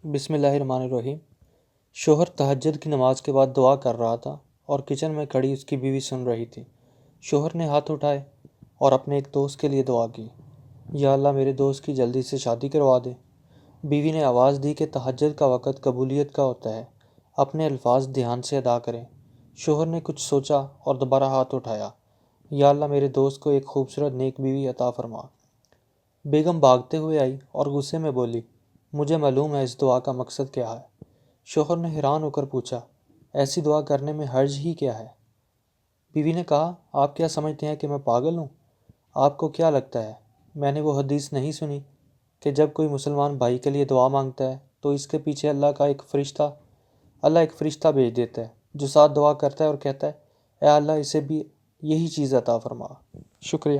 بسم اللہ الرحمن الرحیم۔ شوہر تہجد کی نماز کے بعد دعا کر رہا تھا اور کچن میں کھڑی اس کی بیوی سن رہی تھی۔ شوہر نے ہاتھ اٹھائے اور اپنے ایک دوست کے لیے دعا کی، یا اللہ میرے دوست کی جلدی سے شادی کروا دے۔ بیوی نے آواز دی کہ تہجد کا وقت قبولیت کا ہوتا ہے، اپنے الفاظ دھیان سے ادا کریں۔ شوہر نے کچھ سوچا اور دوبارہ ہاتھ اٹھایا، یا اللہ میرے دوست کو ایک خوبصورت نیک بیوی عطا فرما۔ بیگم بھاگتے ہوئے آئی اور غصے میں بولی، مجھے معلوم ہے اس دعا کا مقصد کیا ہے۔ شوہر نے حیران ہو کر پوچھا، ایسی دعا کرنے میں حرج ہی کیا ہے؟ بیوی نے کہا، آپ کیا سمجھتے ہیں کہ میں پاگل ہوں؟ آپ کو کیا لگتا ہے میں نے وہ حدیث نہیں سنی کہ جب کوئی مسلمان بھائی کے لیے دعا مانگتا ہے تو اس کے پیچھے اللہ ایک فرشتہ بھیج دیتا ہے جو ساتھ دعا کرتا ہے اور کہتا ہے، اے اللہ اسے بھی یہی چیز عطا فرما۔ شکریہ۔